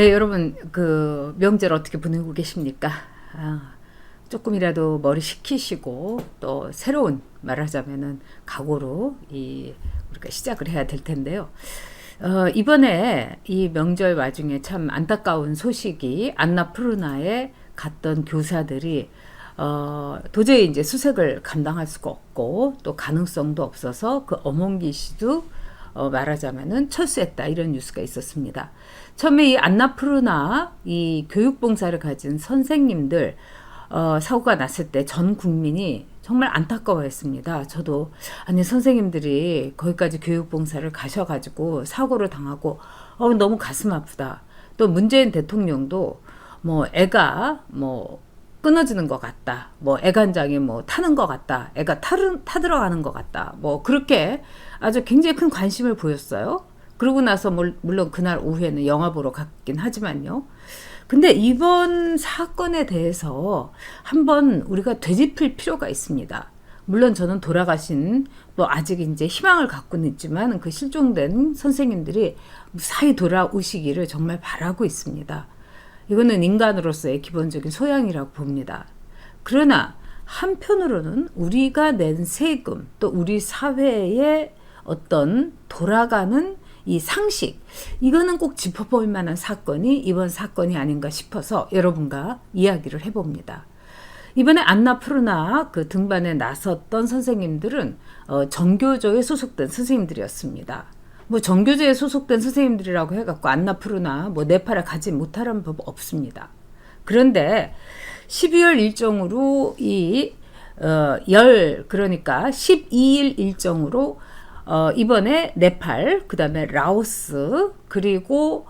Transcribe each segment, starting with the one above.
네, 여러분, 그 명절 어떻게 보내고 계십니까? 조금이라도 머리 식히시고 또 새로운 말하자면은 각오로 우리가 시작을 해야 될 텐데요. 이번에 이 명절 와중에 참 안타까운 소식이 안나푸르나에 갔던 교사들이 도저히 이제 수색을 감당할 수가 없고 또 가능성도 없어서 그 어몽기 씨도 말하자면은 철수했다 이런 뉴스가 있었습니다. 처음에 이 안나푸르나 이 교육봉사를 가진 선생님들 사고가 났을 때 전 국민이 정말 안타까워했습니다. 저도 아니 선생님들이 거기까지 교육봉사를 가셔가지고 사고를 당하고 너무 가슴 아프다. 또 문재인 대통령도 뭐 애가 뭐 끊어지는 것 같다. 뭐 애간장에 뭐 타는 것 같다. 애가 타들어가는 것 같다. 뭐 그렇게 아주 굉장히 큰 관심을 보였어요. 그러고 나서 물론 그날 오후에는 영화 보러 갔긴 하지만요. 근데 이번 사건에 대해서 한번 우리가 되짚을 필요가 있습니다. 물론 저는 돌아가신 뭐 아직 이제 희망을 갖고는 있지만 그 실종된 선생님들이 무사히 돌아오시기를 정말 바라고 있습니다. 이거는 인간으로서의 기본적인 소양이라고 봅니다. 그러나 한편으로는 우리가 낸 세금 또 우리 사회의 어떤 돌아가는 이 상식, 이거는 꼭 짚어볼 만한 사건이 이번 사건이 아닌가 싶어서 여러분과 이야기를 해봅니다. 이번에 안나푸르나 그 등반에 나섰던 선생님들은 정교조에 소속된 선생님들이었습니다. 뭐 정교조에 소속된 선생님들이라고 해갖고 안나푸르나 뭐 네팔에 가지 못하라는 법 없습니다. 그런데 12월 일정으로 그러니까 12일 일정으로 이번에 네팔, 그 다음에 라오스, 그리고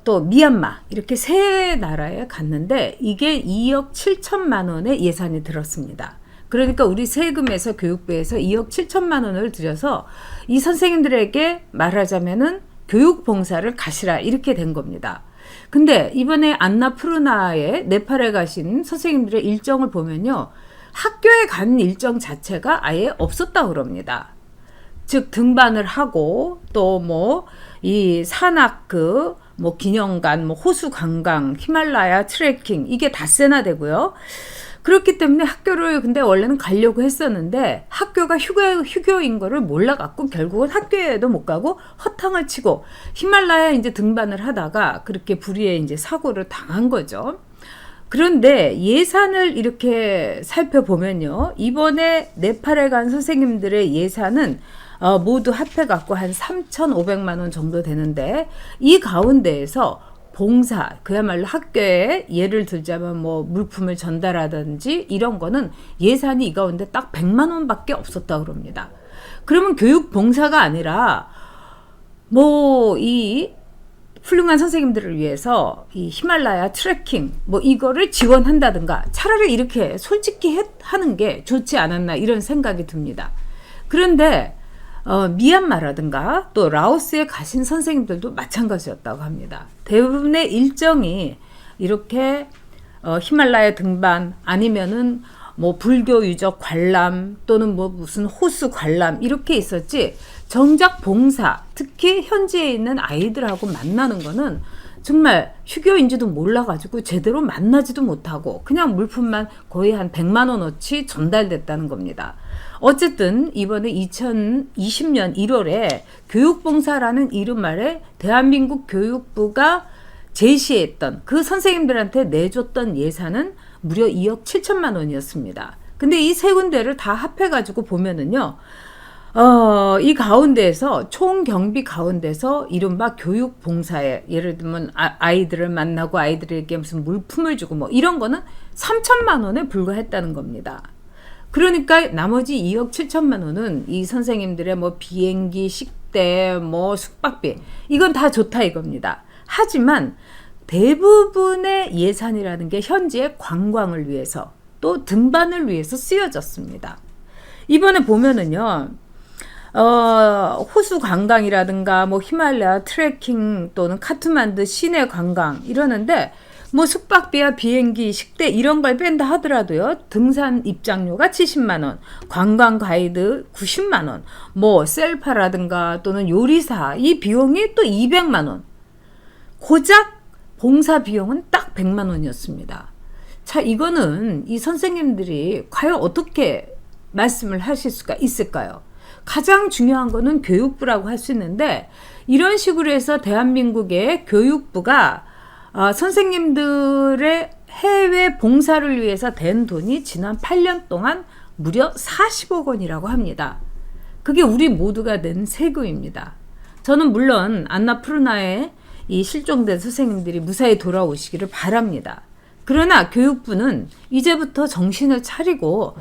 또 미얀마 이렇게 세 나라에 갔는데 이게 2억 7천만 원의 예산이 들었습니다. 그러니까 우리 세금에서 교육부에서 2억 7천만 원을 들여서 이 선생님들에게 말하자면은 교육봉사를 가시라 이렇게 된 겁니다. 근데 이번에 안나푸르나에 네팔에 가신 선생님들의 일정을 보면요. 학교에 간 일정 자체가 아예 없었다고 그럽니다. 즉 등반을 하고 또 뭐 이 산악 뭐 기념관, 뭐 호수 관광, 히말라야 트레킹 이게 다 세나되고요. 그렇기 때문에 학교를 근데 원래는 가려고 했었는데 학교가 휴교인 거를 몰라갖고 결국은 학교에도 못 가고 허탕을 치고 히말라야 이제 등반을 하다가 그렇게 불의의 이제 사고를 당한 거죠. 그런데 예산을 이렇게 살펴보면요. 이번에 네팔에 간 선생님들의 예산은 모두 합해갖고 한 3,500만 원 정도 되는데 이 가운데에서 봉사, 그야말로 학교에 예를 들자면 뭐 물품을 전달하든지 이런 거는 예산이 이 가운데 딱 100만 원밖에 없었다고 그럽니다. 그러면 교육 봉사가 아니라 뭐 이 훌륭한 선생님들을 위해서 이 히말라야 트레킹 뭐 이거를 지원한다든가 차라리 이렇게 솔직히 하는 게 좋지 않았나 이런 생각이 듭니다. 그런데 미얀마라든가 또 라오스에 가신 선생님들도 마찬가지였다고 합니다. 대부분의 일정이 이렇게 히말라야 등반 아니면은 뭐 불교 유적 관람 또는 뭐 무슨 호수 관람 이렇게 있었지 정작 봉사 특히 현지에 있는 아이들하고 만나는 거는 정말 휴교인지도 몰라가지고 제대로 만나지도 못하고 그냥 물품만 거의 한 100만 원어치 전달됐다는 겁니다. 어쨌든 이번에 2020년 1월에 교육봉사라는 이름 아래 대한민국 교육부가 제시했던 그 선생님들한테 내줬던 예산은 무려 2억 7천만 원이었습니다. 근데 이 세 군데를 다 합해가지고 보면은요. 이 가운데에서 총 경비 가운데서 이른바 교육 봉사에 예를 들면 아이들을 만나고 아이들에게 무슨 물품을 주고 뭐 이런 거는 3천만 원에 불과했다는 겁니다. 그러니까 나머지 2억 7천만 원은 이 선생님들의 뭐 비행기, 식대, 뭐 숙박비 이건 다 좋다 이겁니다. 하지만 대부분의 예산이라는 게 현지의 관광을 위해서 또 등반을 위해서 쓰여졌습니다. 이번에 보면은요. 호수 관광이라든가 뭐 히말라야 트레킹 또는 카트만두 시내 관광 이러는데 뭐 숙박비와 비행기, 식대 이런 걸 뺀다 하더라도요. 등산 입장료가 70만 원, 관광 가이드 90만 원, 뭐 셀파라든가 또는 요리사 이 비용이 또 200만 원. 고작 봉사 비용은 딱 100만 원이었습니다. 자, 이거는 이 선생님들이 과연 어떻게 말씀을 하실 수가 있을까요? 가장 중요한 거는 교육부라고 할 수 있는데, 이런 식으로 해서 대한민국의 교육부가 선생님들의 해외 봉사를 위해서 댄 돈이 지난 8년 동안 무려 40억 원이라고 합니다. 그게 우리 모두가 낸 세금입니다. 저는 물론 안나푸르나의 이 실종된 선생님들이 무사히 돌아오시기를 바랍니다. 그러나 교육부는 이제부터 정신을 차리고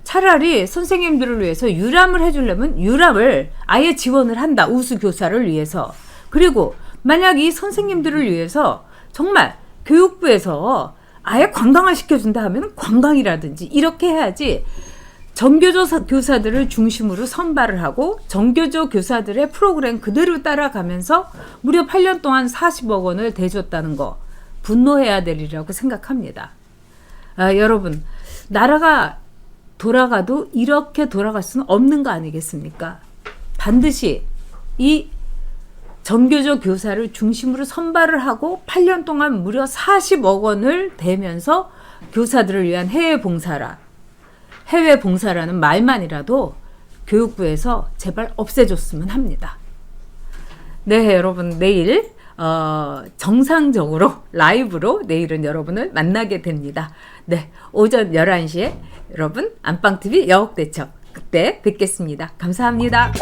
차라리 선생님들을 위해서 유람을 해주려면 유람을 아예 지원을 한다. 우수 교사를 위해서. 그리고 만약 이 선생님들을 위해서 정말 교육부에서 아예 관광을 시켜준다 하면 관광이라든지 이렇게 해야지, 정교조 교사들을 중심으로 선발을 하고 정교조 교사들의 프로그램 그대로 따라가면서 무려 8년 동안 40억 원을 대줬다는 거 분노해야 되리라고 생각합니다. 여러분, 나라가 돌아가도 이렇게 돌아갈 수는 없는 거 아니겠습니까? 반드시 이 정교조 교사를 중심으로 선발을 하고 8년 동안 무려 40억 원을 대면서 교사들을 위한 해외 봉사라는 말만이라도 교육부에서 제발 없애줬으면 합니다. 네, 여러분, 내일 정상적으로 라이브로 내일은 여러분을 만나게 됩니다. 네, 오전 11시에 여러분 안방TV 여옥대첩 그때 뵙겠습니다. 감사합니다.